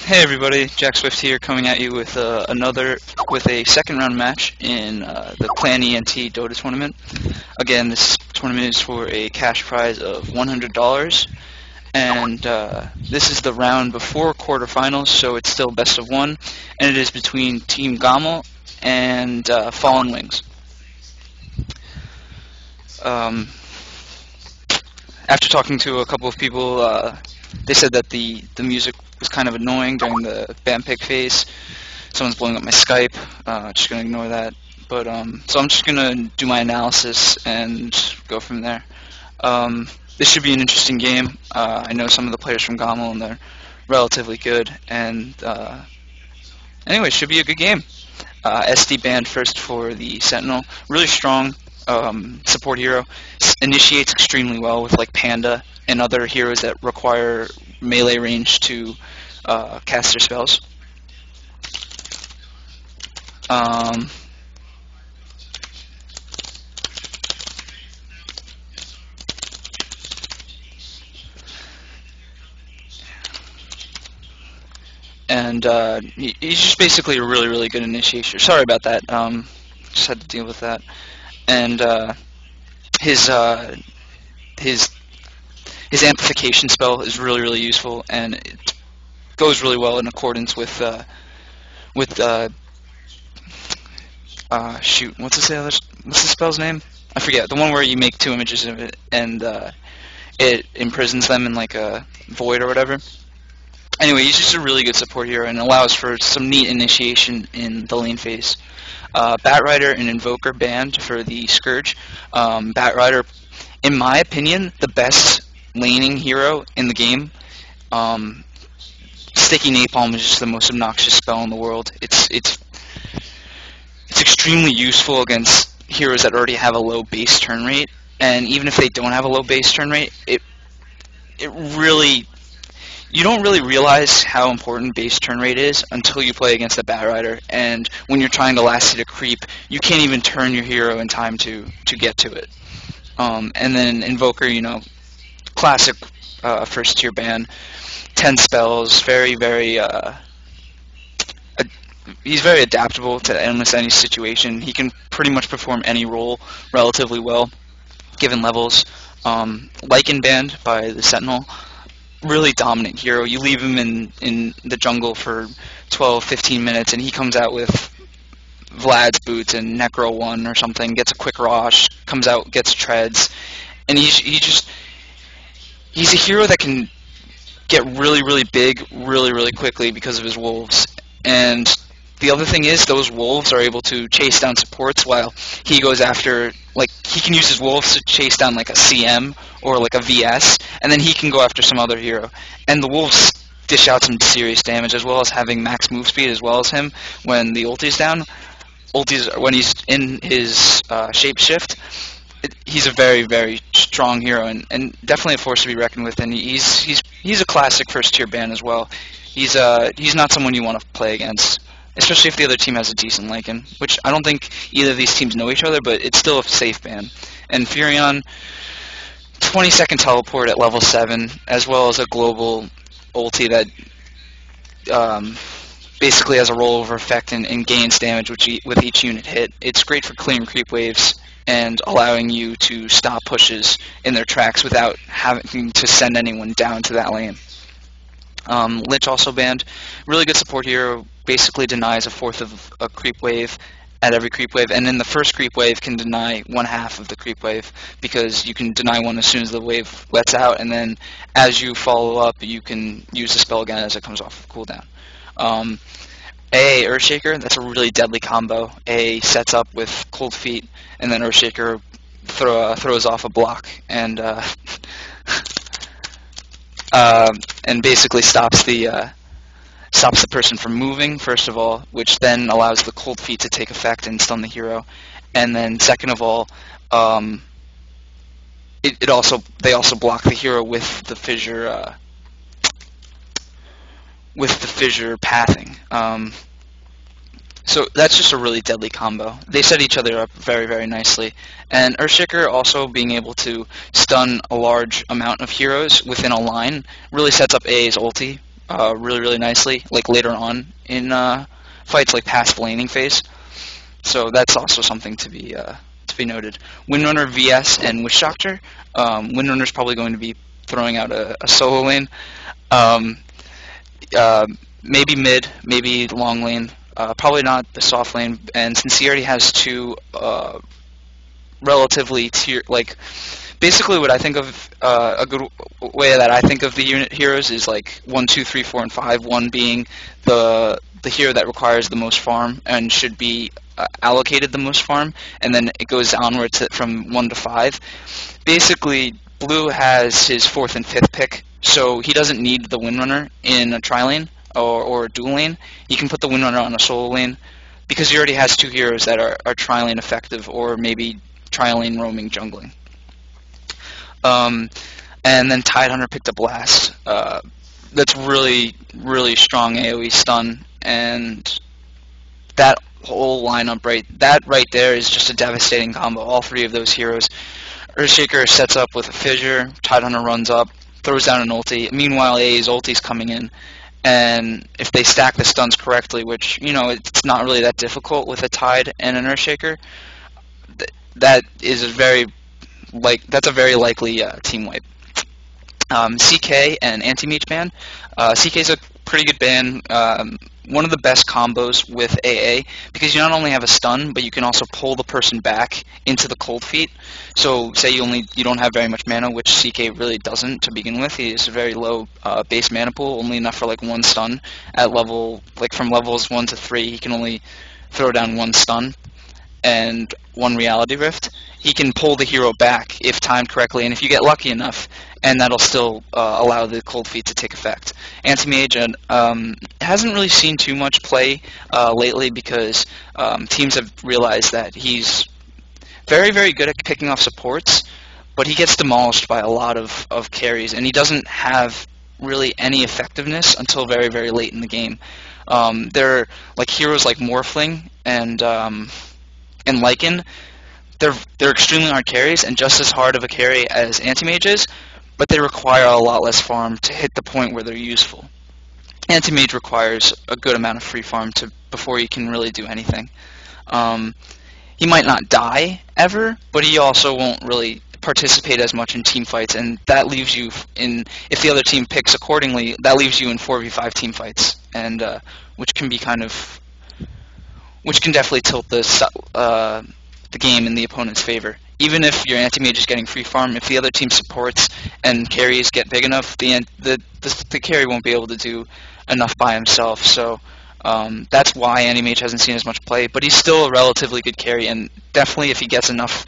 Hey everybody, Jack Swift here, coming at you with a second round match in the Clan ENT Dota tournament. Again, this tournament is for a cash prize of $100, and this is the round before quarterfinals, so it's still best of one, and it is between Team GomL and Fallen Wings. After talking to a couple of people, they said that the music was kind of annoying during the band pick phase. Someone's blowing up my Skype. Just gonna ignore that. But so I'm just gonna do my analysis and go from there. This should be an interesting game. I know some of the players from GomL and they're relatively good. And anyway, it should be a good game. SD banned first for the Sentinel. Really strong support hero. Initiates extremely well with like Panda and other heroes that require melee range to cast their spells. And he's just basically a really good initiator. Sorry about that. Just had to deal with that. And his amplification spell is really useful, and it goes really well in accordance with shoot, what's the spell's name? I forget. The one where you make two images of it and it imprisons them in like a void or whatever. Anyway, he's just a really good support hero and allows for some neat initiation in the lane phase. Batrider and Invoker banned for the Scourge. Batrider, in my opinion, the best laning hero in the game. Sticky Napalm is just the most obnoxious spell in the world. It's extremely useful against heroes that already have a low base turn rate, and even if they don't have a low base turn rate, you don't really realize how important base turn rate is until you play against a Batrider, and when you're trying to last hit a creep, you can't even turn your hero in time to get to it. And then Invoker, you know, classic first tier ban, 10 spells, he's very adaptable to almost any situation. He can pretty much perform any role relatively well, given levels. Lycan banned by the Sentinel. Really dominant hero. You leave him in the jungle for 12-15 minutes and he comes out with Vlad's boots and Necro 1 or something, gets a quick Rosh, comes out, gets treads, and he's a hero that can get really big really quickly because of his wolves. And the other thing is, those wolves are able to chase down supports while he goes after, like, he can use his wolves to chase down like a CM or like a VS, and then he can go after some other hero. And the wolves dish out some serious damage, as well as having max move speed as well as him when the ulti's down. When he's in his shapeshift, he's a very strong hero and definitely a force to be reckoned with. And he's a classic first tier ban as well. He's not someone you want to play against, especially if the other team has a decent Lycan, which I don't think either of these teams know each other, but it's still a safe ban. And Furion, 20-second teleport at level 7, as well as a global ulti that basically has a rollover effect and gains damage with each unit hit. It's great for clearing creep waves and allowing you to stop pushes in their tracks without having to send anyone down to that lane. Lich also banned. Really good support hero. Basically denies a fourth of a creep wave at every creep wave, and then the first creep wave can deny 1/2 of the creep wave, because you can deny one as soon as the wave lets out, and then as you follow up, you can use the spell again as it comes off of cooldown. Earthshaker, that's a really deadly combo. Sets up with Cold Feet, and then Earthshaker throws off a block, and basically stops the person from moving, first of all, which then allows the Cold Feet to take effect and stun the hero. And then second of all, they also block the hero with the fissure pathing. So that's just a really deadly combo. They set each other up very nicely. And Earthshaker also being able to stun a large amount of heroes within a line really sets up AA's ulti really nicely, like later on in fights, like past laning phase. So that's also something to be noted. Windrunner VS and Witch Doctor. Windrunner's probably going to be throwing out a solo lane. Um, uh, Maybe mid, maybe long lane. Probably not the soft lane. And since he already has two relatively tier, like basically what I think of a good way that I think of the unit heroes is like 1, 2, 3, 4, and 5. 1 being the hero that requires the most farm and should be allocated the most farm, and then it goes onward from 1 to 5. Basically, blue has his 4th and 5th pick, so he doesn't need the Windrunner in a tri-lane or a dual lane. He can put the Windrunner on a solo lane because he already has two heroes that are tri-lane effective or maybe tri-lane roaming jungling. And then Tidehunter picked up last. That's really, really strong AoE stun, and that whole lineup that right there is just a devastating combo. All three of those heroes. Earthshaker sets up with a fissure, Tidehunter runs up, throws down an ulti. Meanwhile, AA's ulti's coming in, and if they stack the stuns correctly, which, you know, it's not really that difficult with a Tide and an Earthshaker, that is that's a very likely team wipe. CK and Anti-Mage ban. CK's a pretty good ban. One of the best combos with AA, because you not only have a stun, but you can also pull the person back into the cold feet. So say you don't have very much mana, which CK really doesn't to begin with. He has a very low base mana pool, only enough for like 1 stun at level, like from levels 1 to 3, he can only throw down 1 stun and 1 reality rift. He can pull the hero back if timed correctly, and if you get lucky enough, and that'll still allow the cold feet to take effect. Anti-Mage hasn't really seen too much play lately because teams have realized that he's very, very good at picking off supports, but he gets demolished by a lot of carries, and he doesn't have really any effectiveness until very, very late in the game. There are like heroes like Morphling and Lycan. They're extremely hard carries and just as hard of a carry as Anti-Mage is, but they require a lot less farm to hit the point where they're useful. Anti-Mage requires a good amount of free farm before he can really do anything. He might not die ever, but he also won't really participate as much in team fights, and that leaves you if the other team picks accordingly, that leaves you in 4v5 team fights, and which can definitely tilt the game in the opponent's favor. Even if your anti-mage is getting free farm, if the other team supports and carries get big enough, the carry won't be able to do enough by himself. So that's why anti-mage hasn't seen as much play. But he's still a relatively good carry, and definitely if he gets enough,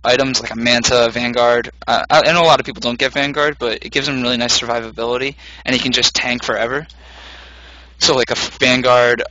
items like a Manta, Vanguard. I know a lot of people don't get Vanguard, but it gives him really nice survivability, and he can just tank forever. So like a Vanguard,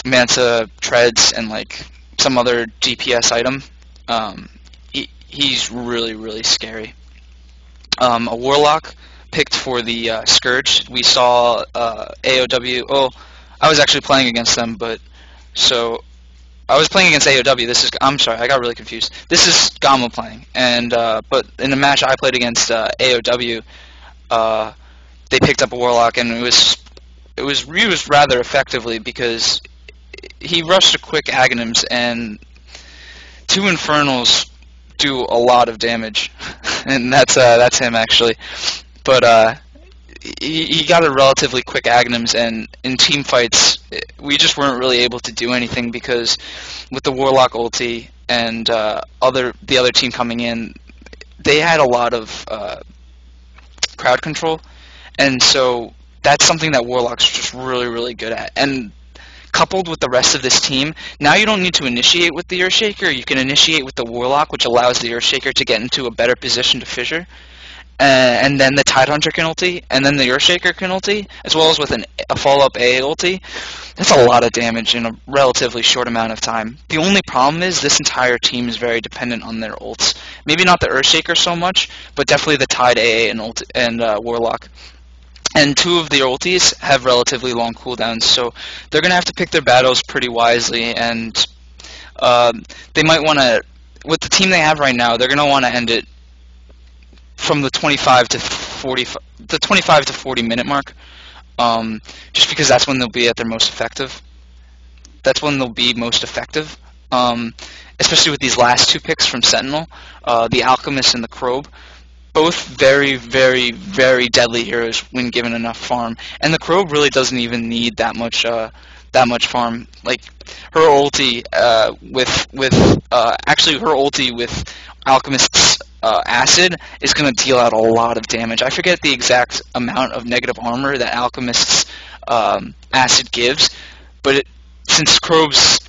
Manta, Treads, and like some other DPS item, he's really, really scary. A Warlock picked for the Scourge. We saw AOW. Oh, I was actually playing against them, but so I was playing against AOW. I'm sorry, I got really confused. This is GomL playing, and but in the match I played against AOW, they picked up a Warlock, and it was used rather effectively because he rushed a quick Aghanims, and 2 Infernals do a lot of damage, and that's him actually. But he got a relatively quick Aghanims, and in team fights we just weren't really able to do anything because with the Warlock ulti and the other team coming in, they had a lot of crowd control, and so that's something that Warlock's just really, really good at. And coupled with the rest of this team, now you don't need to initiate with the Earthshaker, you can initiate with the Warlock, which allows the Earthshaker to get into a better position to fissure, and then the Tidehunter can ulti, and then the Earthshaker can ulti, as well as with a follow-up AA ulti. That's a lot of damage in a relatively short amount of time. The only problem is this entire team is very dependent on their ults. Maybe not the Earthshaker so much, but definitely the Tide AA and Warlock. And 2 of their ultis have relatively long cooldowns, so they're going to have to pick their battles pretty wisely, and they might want to, with the team they have right now, they're going to want to end it from the 25 to the 25 to 40 minute mark, just because that's when they'll be at their most effective. That's when they'll be most effective, especially with these last two picks from Sentinel, the Alchemist and the Crobe. Both very, very, very deadly heroes when given enough farm, and the Crobe really doesn't even need that much farm. Like her ulti actually her ulti with Alchemist's acid is going to deal out a lot of damage. I forget the exact amount of negative armor that Alchemist's acid gives, but since Crobe's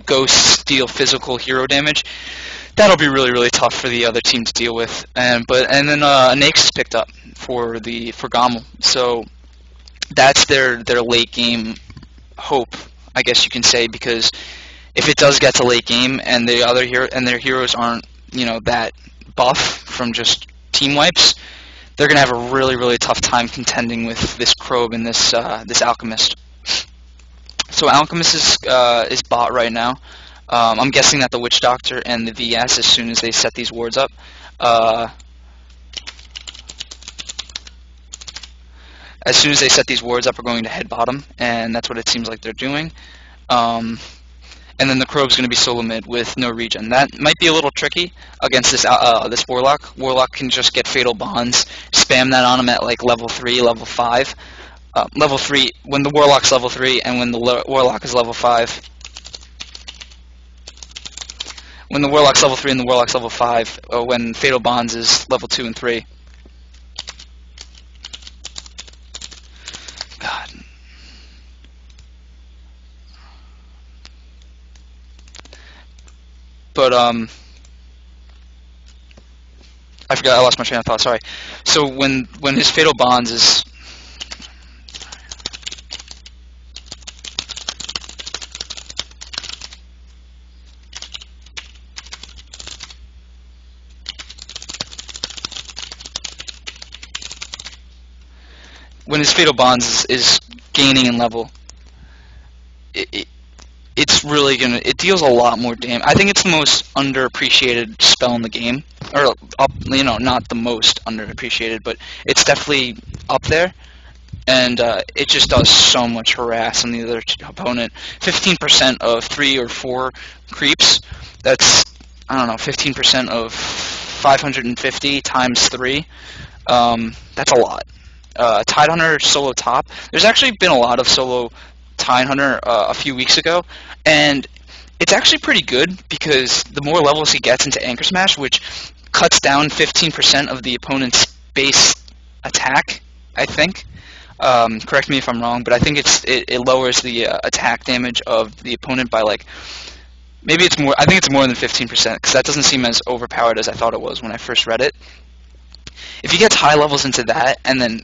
ghosts deal physical hero damage, that'll be really, really tough for the other team to deal with. And then Naix is picked up for GomL, so that's their late game hope, I guess you can say, because if it does get to late game and their heroes aren't that buff from just team wipes, they're gonna have a really, really tough time contending with this Crobe and this Alchemist. So Alchemist is bot right now. I'm guessing that the Witch Doctor and the VS, as soon as they set these wards up, are going to head bottom, and that's what it seems like they're doing. And then the Crobe's going to be solo mid with no regen. That might be a little tricky against this Warlock. Warlock can just get Fatal Bonds, spam that on him at like level 3, level 5. Level 3 when the Warlock's level 3, and when the Warlock is level 5. When the Warlock's level 3 and the Warlock's level 5, when Fatal Bonds is level 2 and 3. God. But, I forgot, I lost my train of thought, sorry. So when his Fatal Bonds is... When his Fatal Bonds is gaining in level, it's really gonna, it deals a lot more damage. I think it's the most underappreciated spell in the game, or not the most underappreciated, but it's definitely up there, and it just does so much harass on the other opponent. 15% of 3 or 4 creeps, that's, I don't know, 15% of 550 times 3, that's a lot. Tidehunter solo top. There's actually been a lot of solo Tidehunter a few weeks ago, and it's actually pretty good because the more levels he gets into Anchor Smash, which cuts down 15% of the opponent's base attack, I think. Correct me if I'm wrong, but I think it lowers the attack damage of the opponent by like, maybe it's more. I think it's more than 15% because that doesn't seem as overpowered as I thought it was when I first read it. If he gets high levels into that, and then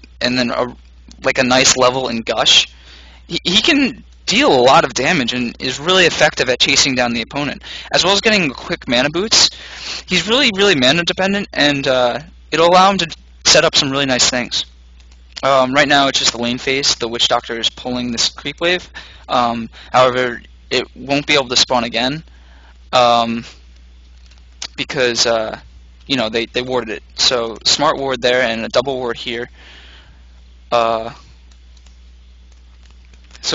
like a nice level in Gush, he can deal a lot of damage and is really effective at chasing down the opponent, as well as getting quick mana boots. He's really, really mana dependent, and it'll allow him to set up some really nice things. Right now, it's just the lane phase. The Witch Doctor is pulling this creep wave. However, it won't be able to spawn again because. They warded it. So smart ward there and a double ward here. So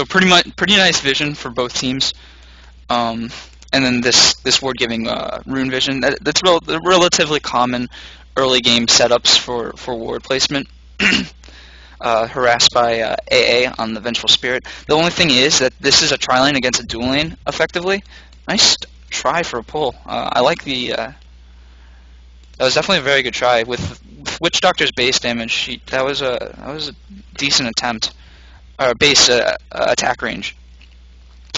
pretty nice vision for both teams. And then this ward giving rune vision. That's relatively common early game setups for ward placement. Harassed by AA on the Vengeful Spirit. The only thing is that this is a tri-lane against a dual lane, effectively. Nice try for a pull. I like the... that was definitely a very good try. With Witch Doctor's base damage, that was a decent attempt. Or base attack range.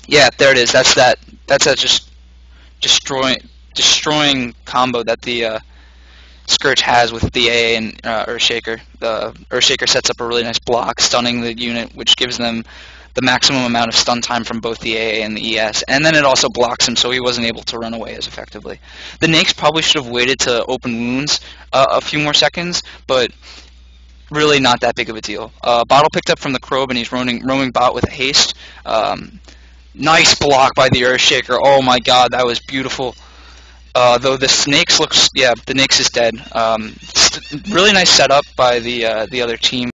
Yeah, there it is. That's a just destroying combo that the Scourge has with the AA and Earthshaker. The Earthshaker sets up a really nice block, stunning the unit, which gives them the maximum amount of stun time from both the AA and the ES, and then it also blocks him so he wasn't able to run away as effectively. The Naix probably should have waited to open wounds a few more seconds, but really not that big of a deal. Bottle picked up from the Crobe, and he's roaming bot with a haste. Nice block by the Earthshaker. Oh my god, that was beautiful. Though the Naix looks, yeah, the Naix is dead. just really nice setup by the other team.